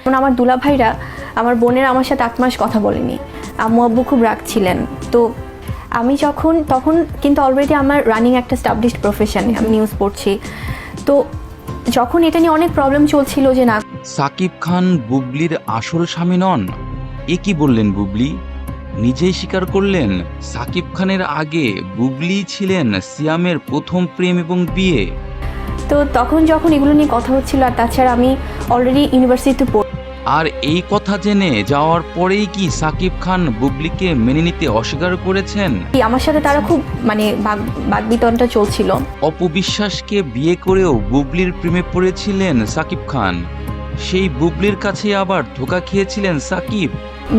এখন আমার দুলাভাইরা, আমার বোনের আমার সাথে 8 মাস কথা বলেনি। আম্মু আব্বু খুব রাগ ছিলেন। তো আমি তখন কিন্তু অলরেডি আমার রানিং একটা স্টাবলিশড প্রফেশনে, আমি নিউজ পড়ছি। তো যখন এটা নিয়ে অনেক প্রবলেম চলছিল যে না, সাকিব খান বুবলির আসল স্বামী নন, এ কি বললেন বুবলি? নিজেই স্বীকার করলেন সাকিব খানের আগে বুবলি ছিলেন সিয়ামের প্রথম প্রেম এবং বিয়ে। তো তখন যখন এগুলো নিয়ে কথা হচ্ছিল, আর তাছাড়া আমি অলরেডি ইউনিভার্সিটিতে আর এই কথা জেনে যাওয়ার পরেই কি সাকিব খান বুবলিকে মেনে নিতে অস্বীকার করেছেন? আমার সাথে তারা খুব বাগবিতণ্ডা চলছিল। অপবিশ্বাসকে বিয়ে করেও বুবলির প্রেমে পড়েছিলেন সাকিব খান, সেই বুবলির কাছে আবার ধোঁকা খেয়েছিলেন সাকিব।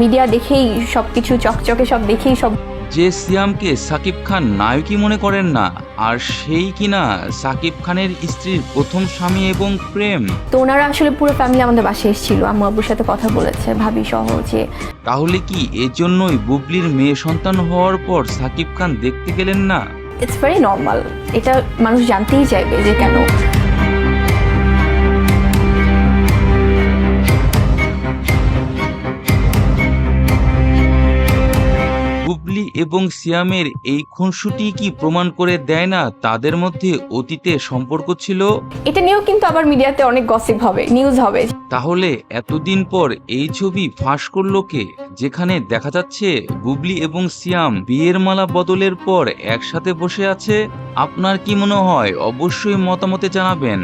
মিডিয়া দেখেই সবকিছু চকচকে, সব দেখেই সব। যে সিয়ামকে সাকিব খান নায়কই মনে করেন না, আর সেই কিনা সাকিব খানের স্ত্রীর প্রথম স্বামী এবং প্রেম। তো ওনারা আসলে পুরো ফ্যামিলি আমাদের বাসায় এসেছিল, আম্মু আব্বুর সাথে কথা বলেছে, ভাবি সহ। যে তাহলে কি এজন্যই বুবলির মেয়ে সন্তান হওয়ার পর সাকিব খান দেখতে গেলেন না? ইটস ভেরি নর্মাল, এটা মানুষ জানতেই চাইবে যে কেন। বুবলি এবং সিয়ামের এই খুনসুটি কি প্রমাণ করে দেয় না তাদের মধ্যে অতীতে সম্পর্ক ছিল? এটা নিয়েও কিন্তু আবার মিডিয়াতে অনেক গসিপ হবে, নিউজ হবে। তাহলে এতদিন পর এই ছবি ফাঁস করলো কে, যেখানে দেখা যাচ্ছে বুবলি এবং সিয়াম বিয়ের মালা বদলের পর একসাথে বসে আছে? আপনার কি মনে হয়? অবশ্যই মতামতে জানাবেন।